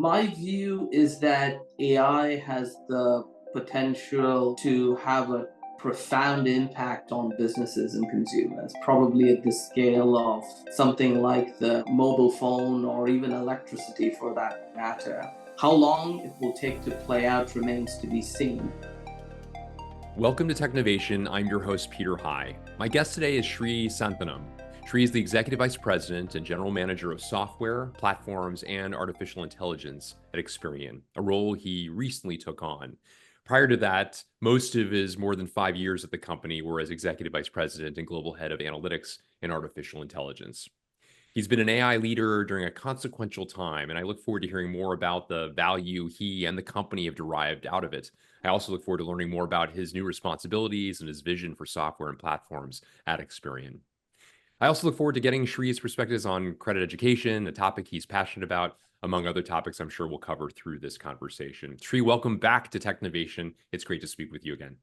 My view is that AI has the potential to have a profound impact on businesses and consumers, probably at the scale of something like the mobile phone or even electricity for that matter. How long it will take to play out remains to be seen. Welcome to Technovation. I'm your host, Peter High. My guest today is Shri Santhanam. Shri is the Executive Vice President and General Manager of Software, Platforms, and Artificial Intelligence at Experian, a role he recently took on. Prior to that, most of his more than 5 years at the company were as Executive Vice President and Global Head of Analytics and Artificial Intelligence. He's been an AI leader during a consequential time, and I look forward to hearing more about the value he and the company have derived out of it. I also look forward to learning more about his new responsibilities and his vision for software and platforms at Experian. I also look forward to getting Shri's perspectives on credit education, a topic he's passionate about, among other topics I'm sure we'll cover through this conversation. Shri, welcome back to Technovation. It's great to speak with you again.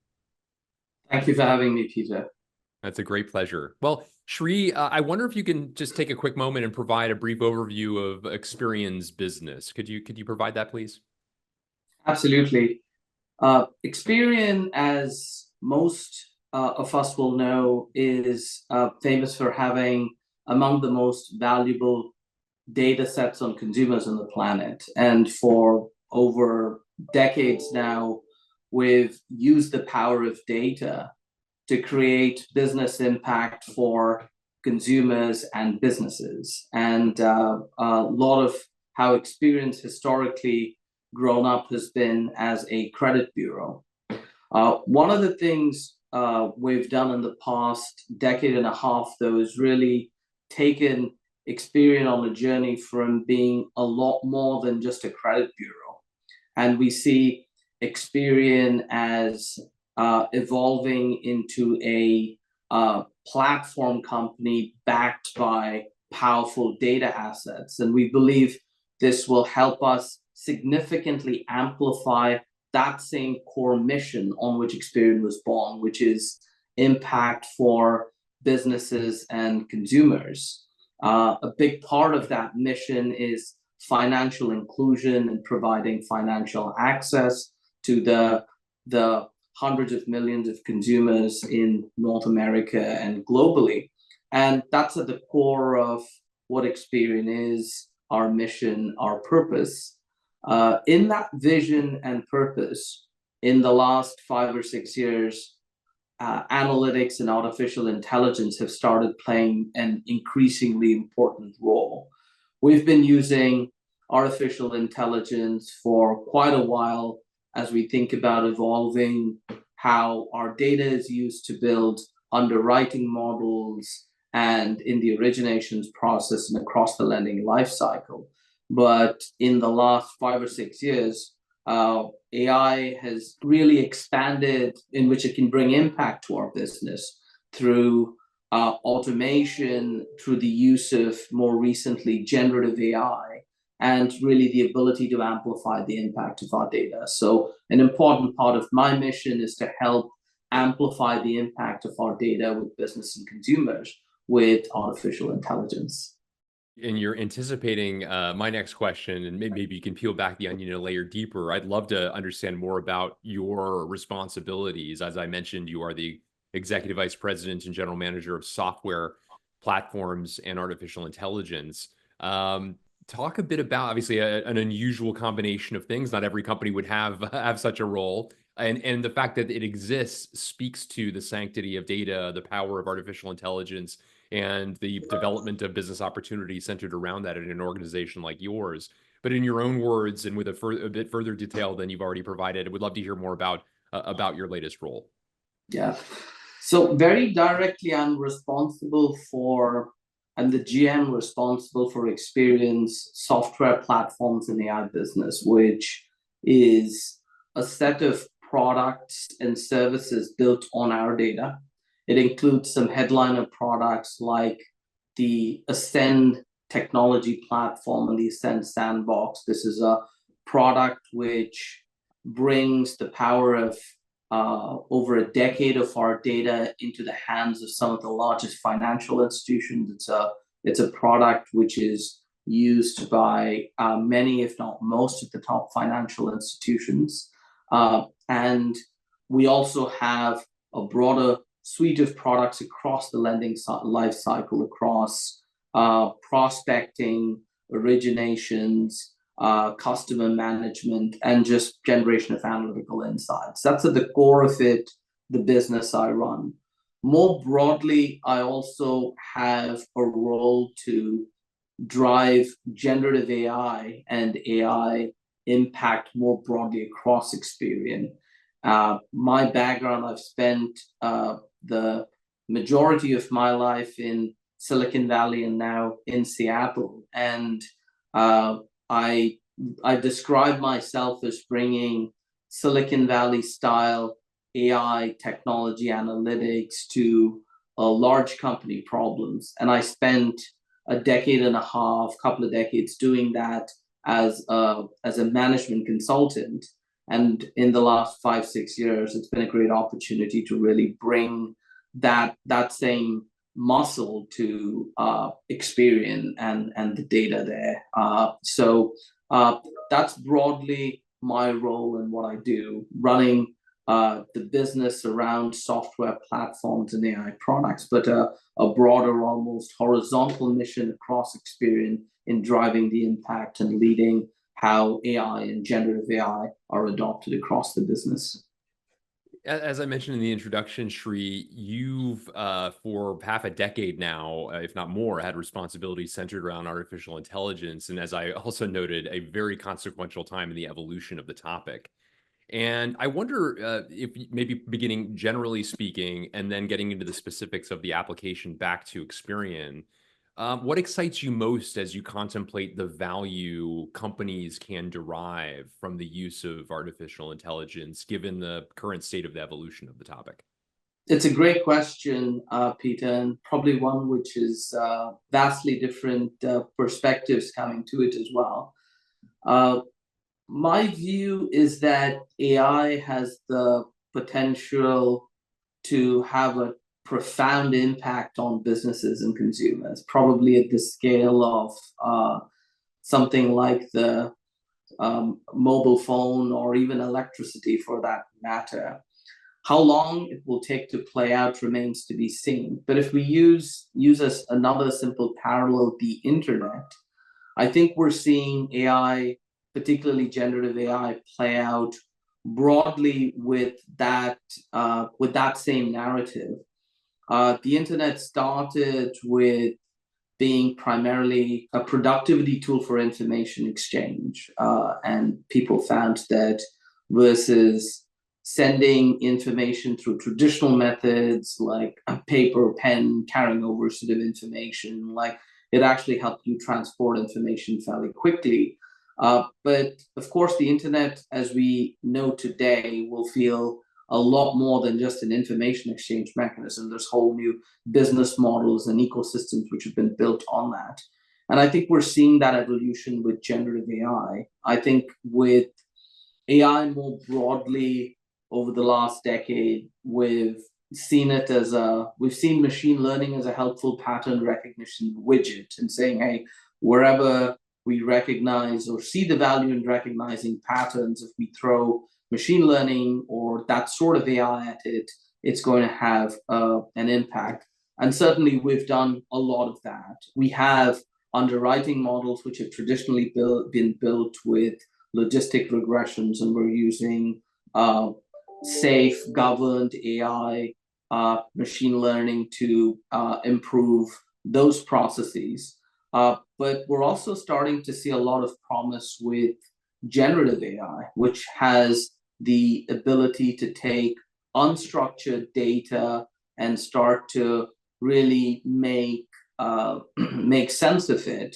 Thank you for having me, Peter. That's a great pleasure. Well, Shri, I wonder if you can just take a quick moment and provide a brief overview of Experian's business. Could you provide that, please? Absolutely. Experian, as most of us will know, is famous for having among the most valuable data sets on consumers on the planet. And for over decades now, we've used the power of data to create business impact for consumers and businesses. And a lot of how Experian's historically grown up has been as a credit bureau. One of the things we've done in the past decade and a half, though, is really taken Experian on a journey from being a lot more than just a credit bureau. And we see Experian as evolving into a platform company backed by powerful data assets. And we believe this will help us significantly amplify that same core mission on which Experian was born, which is impact for businesses and consumers. A big part of that mission is financial inclusion and providing financial access to the hundreds of millions of consumers in North America and globally. And that's at the core of what Experian is, our mission, our purpose. In that vision and purpose, in the last 5 or 6 years, analytics and artificial intelligence have started playing an increasingly important role. We've been using artificial intelligence for quite a while as we think about evolving how our data is used to build underwriting models and in the originations process and across the lending lifecycle. But in the last 5 or 6 years, AI has really expanded in which it can bring impact to our business through automation, through the use of more recently generative AI, and really the ability to amplify the impact of our data. So an important part of my mission is to help amplify the impact of our data with business and consumers with artificial intelligence. And you're anticipating my next question, and maybe you can peel back the onion a layer deeper. I'd love to understand more about your responsibilities. As I mentioned, you are the Executive Vice President and General Manager of Software, Platforms, and Artificial Intelligence. Talk a bit about, obviously, an unusual combination of things. Not every company would have such a role. And the fact that it exists speaks to the sanctity of data, the power of artificial intelligence, and the development of business opportunities centered around that in an organization like yours. But in your own words and with a bit further detail than you've already provided, I would love to hear more about your latest role. Yeah. So very directly, I'm the GM responsible for Experian's software, platforms, and AI business, which is a set of products and services built on our data. It includes some headliner products like the Ascend technology platform and the Ascend Sandbox. This is a product which brings the power of over a decade of our data into the hands of some of the largest financial institutions. It's a product which is used by many, if not most, of the top financial institutions. And we also have a broader suite of products across the lending life cycle, across prospecting, originations, customer management, and just generation of analytical insights. That's at the core of it, the business I run. More broadly, I also have a role to drive generative AI and AI impact more broadly across Experian. My background, I've spent the majority of my life in Silicon Valley and now in Seattle. And I describe myself as bringing Silicon Valley style AI technology analytics to large company problems. And I spent a decade and a half, couple of decades doing that as a management consultant. And in the last 5-6 years, it's been a great opportunity to really bring that same muscle to Experian and the data there. So that's broadly my role and what I do, running the business around software platforms and AI products, but a broader, almost horizontal mission across Experian in driving the impact and leading how AI and generative AI are adopted across the business. As I mentioned in the introduction, Shri, you've for half a decade now, if not more, had responsibilities centered around artificial intelligence. And as I also noted, a very consequential time in the evolution of the topic. And I wonder if maybe beginning generally speaking and then getting into the specifics of the application back to Experian, what excites you most as you contemplate the value companies can derive from the use of artificial intelligence, given the current state of the evolution of the topic? It's a great question, Peter, and probably one which is vastly different perspectives coming to it as well. My view is that AI has the potential to have a profound impact on businesses and consumers, probably at the scale of something like the mobile phone or even electricity for that matter. How long it will take to play out remains to be seen. But if we use as another simple parallel the internet, I think we're seeing AI, particularly generative AI, play out broadly with that same narrative. The internet started with being primarily a productivity tool for information exchange, and people found that versus sending information through traditional methods like a paper, pen, carrying over sort of information, like it actually helped you transport information fairly quickly. But of course, the internet, as we know today, will feel a lot more than just an information exchange mechanism. There's whole new business models and ecosystems which have been built on that. And I think we're seeing that evolution with generative AI. I think with AI more broadly over the last decade, we've seen machine learning as a helpful pattern recognition widget and saying, hey, wherever we recognize or see the value in recognizing patterns, if we throw machine learning or that sort of AI at it, it's going to have an impact. And certainly we've done a lot of that. We have underwriting models which have traditionally been built with logistic regressions, and we're using safe, governed AI, machine learning to improve those processes. But we're also starting to see a lot of promise with generative AI, which has the ability to take unstructured data and start to really make sense of it,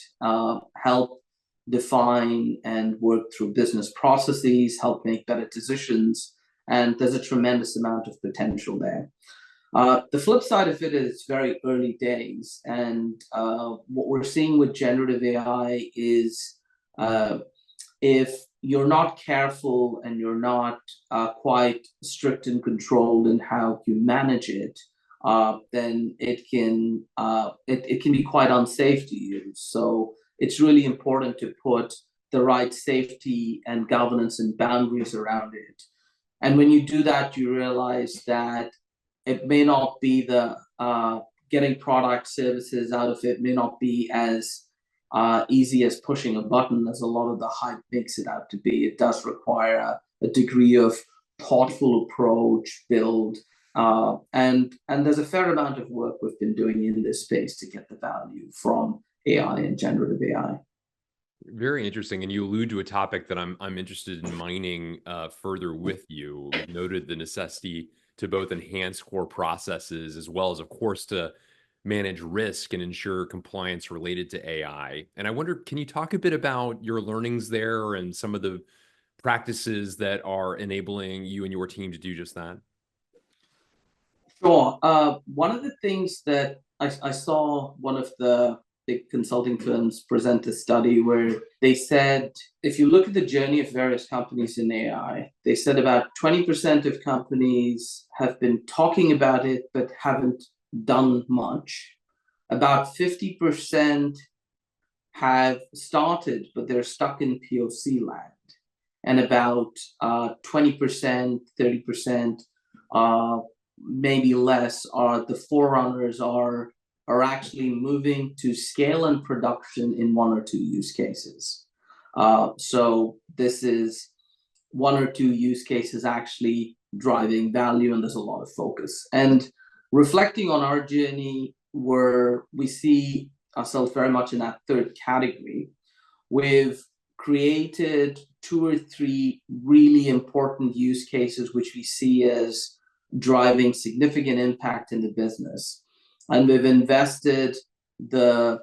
help define and work through business processes, help make better decisions, and there's a tremendous amount of potential there. The flip side of it is it's very early days, and what we're seeing with generative AI is if you're not careful and you're not quite strict and controlled in how you manage it, then it can be quite unsafe to use. So it's really important to put the right safety and governance and boundaries around it. And when you do that, you realize that it may not be the getting product services out of it may not be as easy as pushing a button as a lot of the hype makes it out to be. It does require a degree of thoughtful approach, build, and there's a fair amount of work we've been doing in this space to get the value from AI and generative AI. Very interesting, and you allude to a topic that I'm interested in mining further with you. You've noted the necessity to both enhance core processes as well as, of course, to manage risk and ensure compliance related to AI. And I wonder, can you talk a bit about your learnings there and some of the practices that are enabling you and your team to do just that? Sure. One of the things that I saw one of the big consulting firms present a study where they said, if you look at the journey of various companies in AI, they said about 20% of companies have been talking about it but haven't done much. About 50% have started, but they're stuck in POC land. And about 20%, 30%, maybe less, are the forerunners are actually moving to scale and production in one or two use cases. So this is one or two use cases actually driving value, and there's a lot of focus. And reflecting on our journey, where we see ourselves very much in that third category, we've created two or three really important use cases which we see as driving significant impact in the business. And we've invested the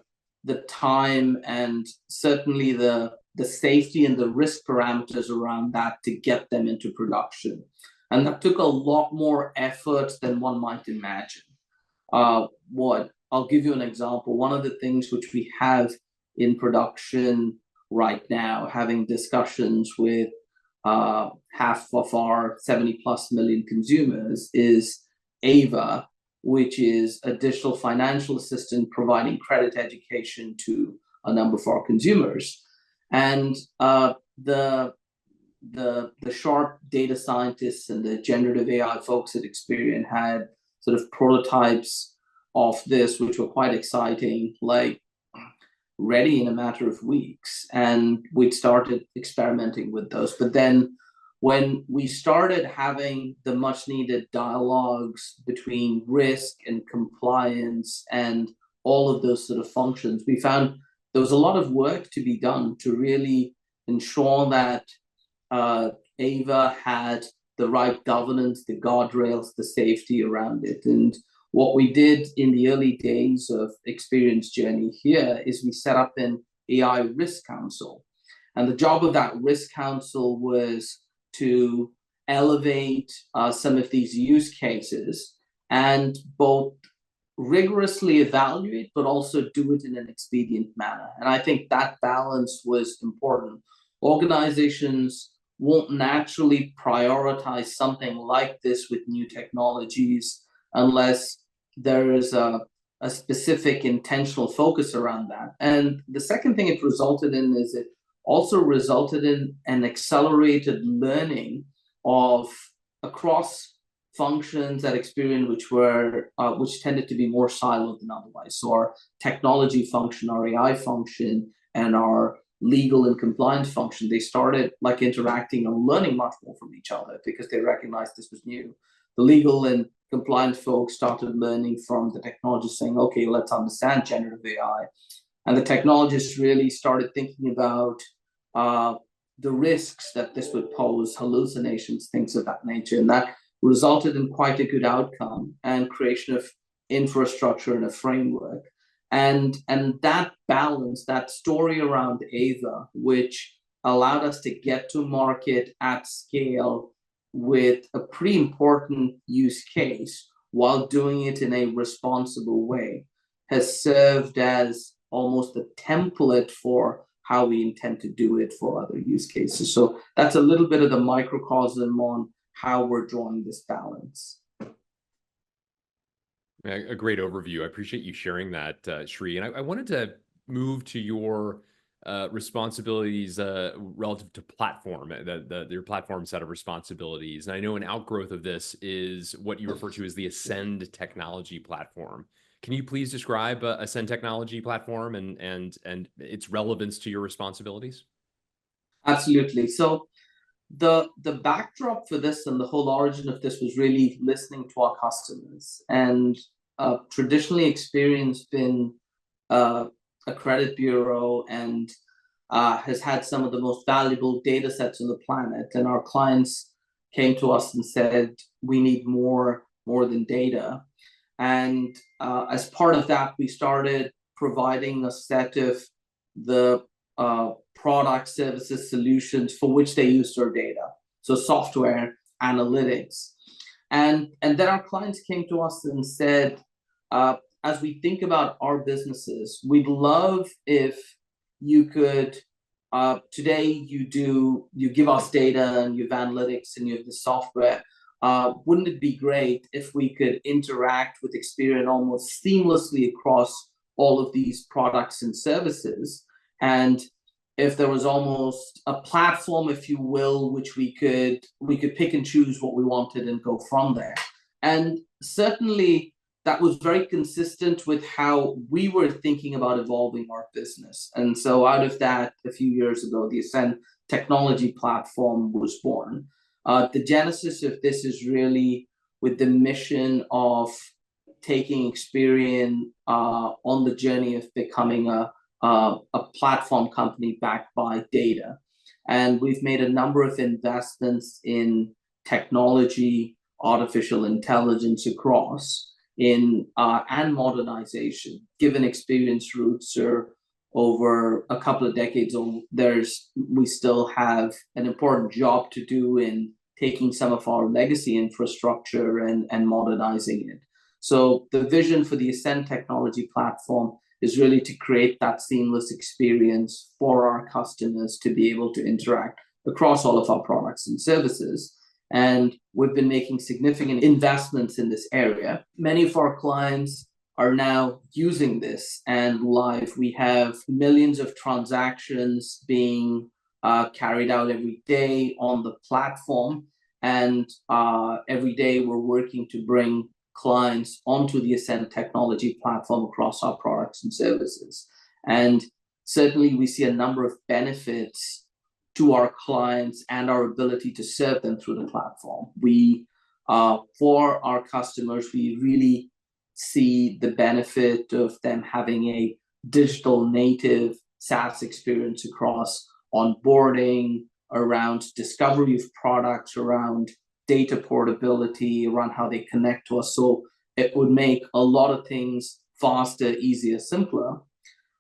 time and certainly the safety and the risk parameters around that to get them into production. And that took a lot more effort than one might imagine. I'll give you an example. One of the things which we have in production right now, having discussions with half of our 70 plus million consumers, is Ava, which is a digital financial assistant providing credit education to a number of our consumers. And the sharp data scientists and the generative AI folks at Experian had sort of prototypes of this, which were quite exciting, like ready in a matter of weeks. And we'd started experimenting with those. But then when we started having the much needed dialogues between risk and compliance and all of those sort of functions, we found there was a lot of work to be done to really ensure that Ava had the right governance, the guardrails, the safety around it. And what we did in the early days of Experian's journey here is we set up an AI risk council. And the job of that risk council was to elevate some of these use cases and both rigorously evaluate, but also do it in an expedient manner. And I think that balance was important. Organizations won't naturally prioritize something like this with new technologies unless there is a specific intentional focus around that. And the second thing it resulted in is it also resulted in an accelerated learning of across functions at Experian, which tended to be more siloed than otherwise. So our technology function, our AI function, and our legal and compliance function, they started like interacting and learning much more from each other because they recognized this was new. The legal and compliance folks started learning from the technologists, saying, okay, let's understand generative AI. And the technologists really started thinking about the risks that this would pose, hallucinations, things of that nature. And that resulted in quite a good outcome and creation of infrastructure and a framework. And that balance, that story around Ava, which allowed us to get to market at scale with a pretty important use case while doing it in a responsible way, has served as almost a template for how we intend to do it for other use cases. So that's a little bit of the microcosm on how we're drawing this balance. A great overview. I appreciate you sharing that, Shri. And I wanted to move to your responsibilities relative to platform, your platform set of responsibilities. And I know an outgrowth of this is what you refer to as the Ascend technology platform. Can you please describe Ascend technology platform and its relevance to your responsibilities? Absolutely. So the backdrop for this and the whole origin of this was really listening to our customers. And traditionally, Experian's been a credit bureau and has had some of the most valuable data sets on the planet. And our clients came to us and said, we need more than data. And as part of that, we started providing a set of the products, services, solutions for which they used our data. So software, analytics. And then our clients came to us and said, as we think about our businesses, we'd love if you could, today you give us data and you have analytics and you have the software. Wouldn't it be great if we could interact with Experian almost seamlessly across all of these products and services? And if there was almost a platform, if you will, which we could pick and choose what we wanted and go from there. And certainly that was very consistent with how we were thinking about evolving our business. And so out of that, a few years ago, the Ascend technology platform was born. The genesis of this is really with the mission of taking Experian on the journey of becoming a platform company backed by data. And we've made a number of investments in technology, artificial intelligence across, and modernization. Given Experian's roots are over a couple of decades old, we still have an important job to do in taking some of our legacy infrastructure and modernizing it. So the vision for the Ascend technology platform is really to create that seamless experience for our customers to be able to interact across all of our products and services. And we've been making significant investments in this area. Many of our clients are now using this and live. We have millions of transactions being carried out every day on the platform. And every day we're working to bring clients onto the Ascend technology platform across our products and services. And certainly we see a number of benefits to our clients and our ability to serve them through the platform. For our customers, we really see the benefit of them having a digital native SaaS experience across onboarding, around discovery of products, around data portability, around how they connect to us. So it would make a lot of things faster, easier, simpler.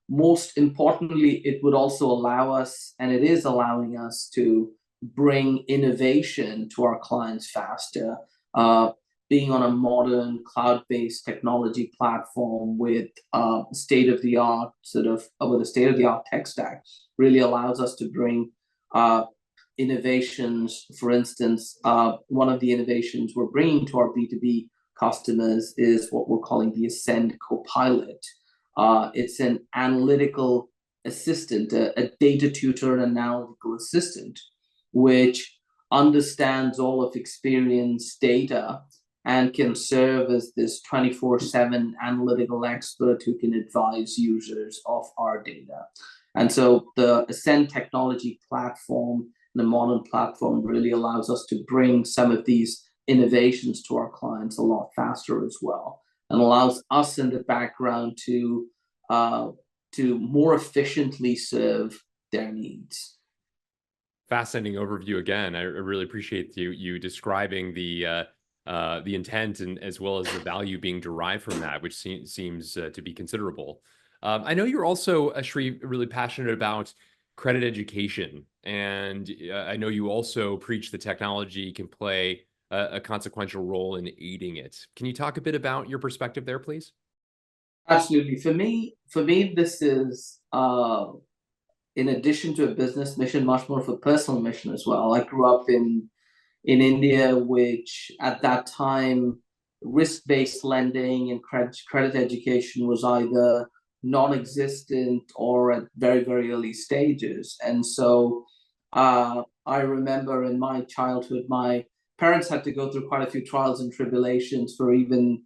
Most importantly, it would also allow us, and it is allowing us, to bring innovation to our clients faster. Being on a modern cloud-based technology platform with state-of-the-art with a state-of-the-art tech stack really allows us to bring innovations. For instance, one of the innovations we're bringing to our B2B customers is what we're calling the Ascend Copilot. It's an analytical assistant, a data tutor and analytical assistant, which understands all of Experian's data and can serve as this 24/7 analytical expert who can advise users of our data. And so the Ascend technology platform, the modern platform, really allows us to bring some of these innovations to our clients a lot faster as well, and allows us in the background to more efficiently serve their needs. Fascinating overview again. I really appreciate you describing the intent and as well as the value being derived from that, which seems to be considerable. I know you're also, Shri, really passionate about credit education, and I know you also preach that technology can play a consequential role in aiding it. Can you talk a bit about your perspective there, please? Absolutely. For me, this is, in addition to a business mission, much more of a personal mission as well. I grew up in India, which at that time, risk-based lending and credit education was either non-existent or at very, very early stages. And so I remember in my childhood, my parents had to go through quite a few trials and tribulations for even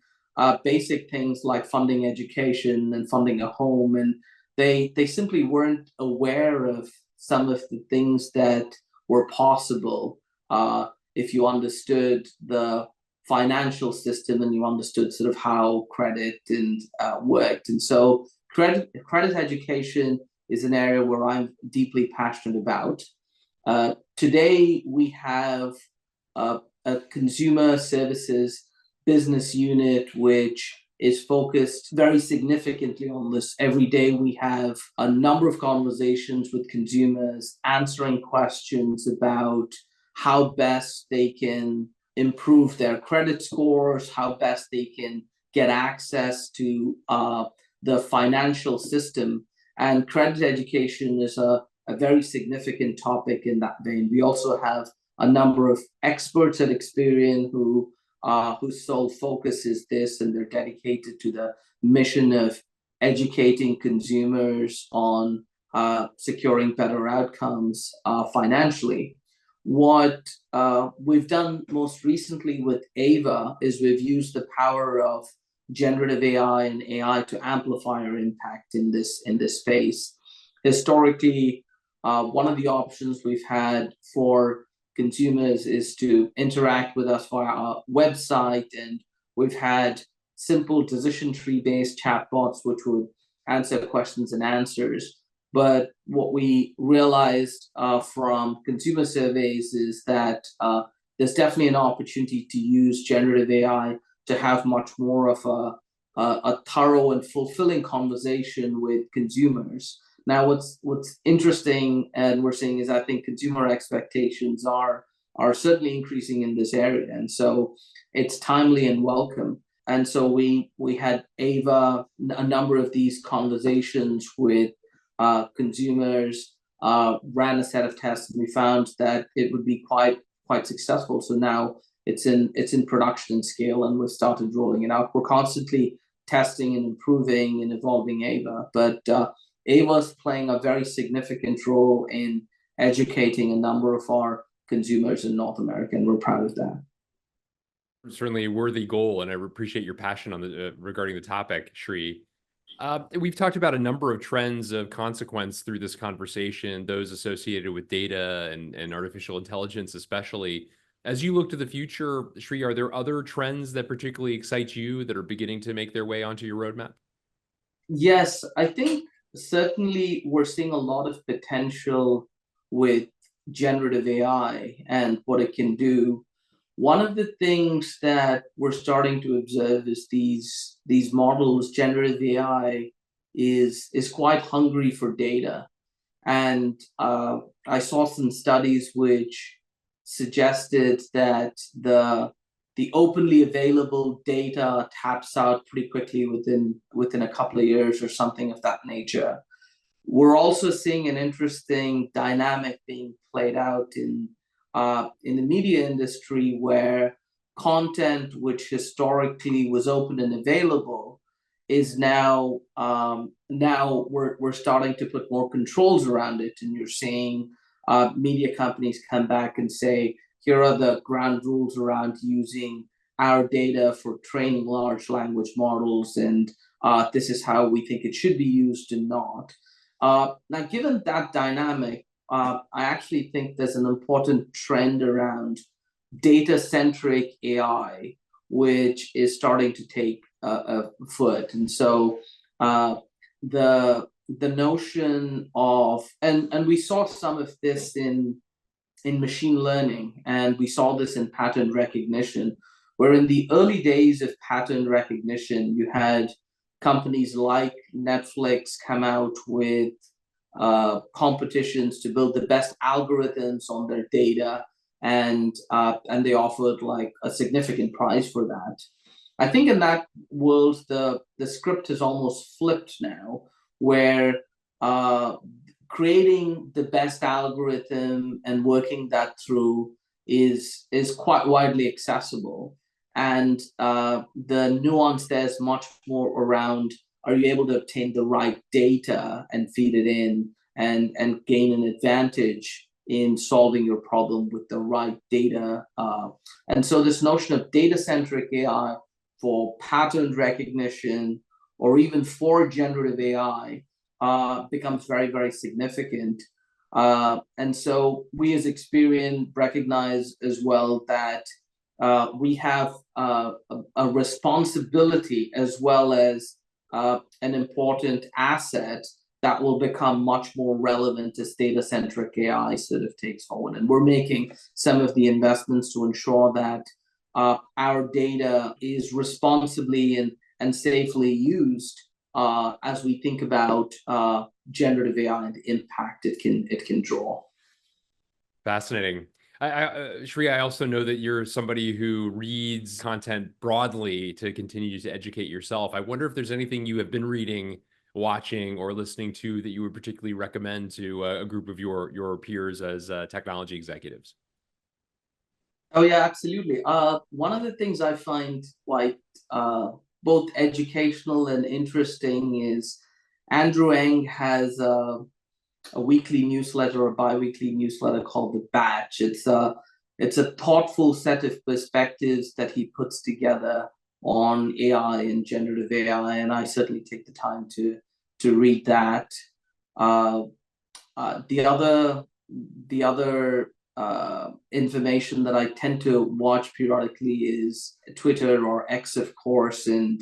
basic things like funding education and funding a home. And they simply weren't aware of some of the things that were possible if you understood the financial system and you understood sort of how credit and worked. And so credit education is an area where I'm deeply passionate about. Today, we have a consumer services business unit which is focused very significantly on this. Every day, we have a number of conversations with consumers, answering questions about how best they can improve their credit scores, how best they can get access to the financial system. And credit education is a very significant topic in that vein. We also have a number of experts at Experian whose sole focus is this, and they're dedicated to the mission of educating consumers on securing better outcomes financially. What we've done most recently with Ava is we've used the power of generative AI and AI to amplify our impact in this space. Historically, one of the options we've had for consumers is to interact with us via our website, and we've had simple decision tree based chatbots which would answer questions and answers. But what we realized from consumer surveys is that there's definitely an opportunity to use generative AI to have much more of a thorough and fulfilling conversation with consumers. Now, what's interesting and we're seeing is I think consumer expectations are certainly increasing in this area, and so it's timely and welcome. And so we had Ava a number of these conversations with consumers, ran a set of tests, and we found that it would be quite successful. So now it's in production and scale, and we've started rolling it out. We're constantly testing and improving and evolving Ava, but Ava's playing a very significant role in educating a number of our consumers in North America, and we're proud of that. Certainly a worthy goal, and I appreciate your passion on the regarding the topic, Shri. We've talked about a number of trends of consequence through this conversation, those associated with data and artificial intelligence, especially. As you look to the future, Shri, are there other trends that particularly excite you that are beginning to make their way onto your roadmap? Yes, I think certainly we're seeing a lot of potential with generative AI and what it can do. One of the things that we're starting to observe is these models, generative AI is quite hungry for data. And I saw some studies which suggested that the openly available data taps out pretty quickly within a couple of years or something of that nature. We're also seeing an interesting dynamic being played out in the media industry, where content which historically was open and available is now we're starting to put more controls around it, and you're seeing media companies come back and say, here are the ground rules around using our data for training large language models, and this is how we think it should be used and not. Now, given that dynamic, I actually think there's an important trend around data-centric AI, which is starting to take a foot. And so the notion of, and we saw some of this in machine learning, and we saw this in pattern recognition, where in the early days of pattern recognition, you had companies like Netflix come out with competitions to build the best algorithms on their data, and they offered like a significant prize for that. I think in that world, the script has almost flipped now, where creating the best algorithm and working that through is quite widely accessible, and the nuance there is much more around are you able to obtain the right data and feed it in and gain an advantage in solving your problem with the right data. And so this notion of data-centric AI for pattern recognition or even for generative AI becomes very, very significant. And so we as Experian recognize as well that we have a responsibility as well as an important asset that will become much more relevant as data-centric AI sort of takes forward. And we're making some of the investments to ensure that our data is responsibly and safely used as we think about generative AI and the impact it can draw. Fascinating. Shri, I also know that you're somebody who reads content broadly to continue to educate yourself. I wonder if there's anything you have been reading, watching, or listening to that you would particularly recommend to a group of your peers as technology executives. Oh yeah, absolutely. One of the things I find quite both educational and interesting is Andrew Ng has a weekly newsletter or bi-weekly newsletter called The Batch. It's a thoughtful set of perspectives that he puts together on AI and generative AI, and I certainly take the time to read that. The other information that I tend to watch periodically is Twitter or X, of course, and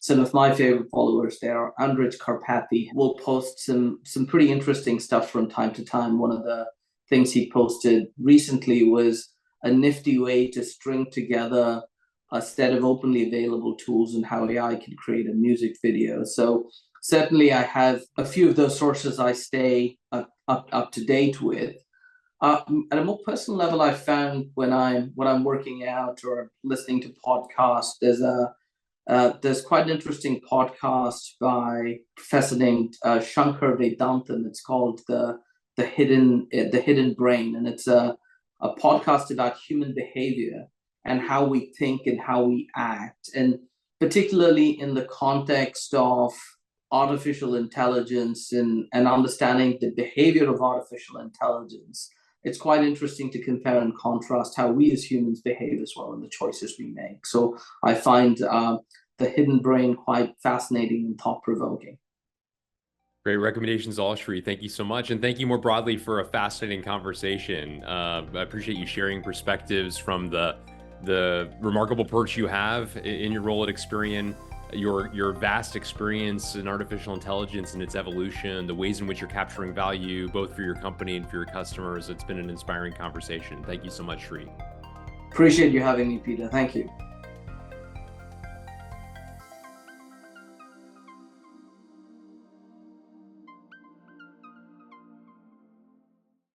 some of my favorite followers there, Andrej Karpathy, will post some pretty interesting stuff from time to time. One of the things he posted recently was a nifty way to string together a set of openly available tools and how AI can create a music video. So certainly I have a few of those sources I stay up to date with. At a more personal level, I found when I'm working out or listening to podcasts, there's quite an interesting podcast by a professor named Shankar Vedantam. It's called the Hidden Brain, and it's a podcast about human behavior and how we think and how we act, and particularly in the context of artificial intelligence and understanding the behavior of artificial intelligence. It's quite interesting to compare and contrast how we as humans behave as well and the choices we make. So I find the Hidden Brain quite fascinating and thought-provoking. Great recommendations, all, Shri. Thank you so much. And thank you more broadly for a fascinating conversation. I appreciate you sharing perspectives from the remarkable perch you have in your role at Experian, your vast experience in artificial intelligence and its evolution, the ways in which you're capturing value, both for your company and for your customers. It's been an inspiring conversation. Thank you so much, Shri. Appreciate you having me, Peter. Thank you.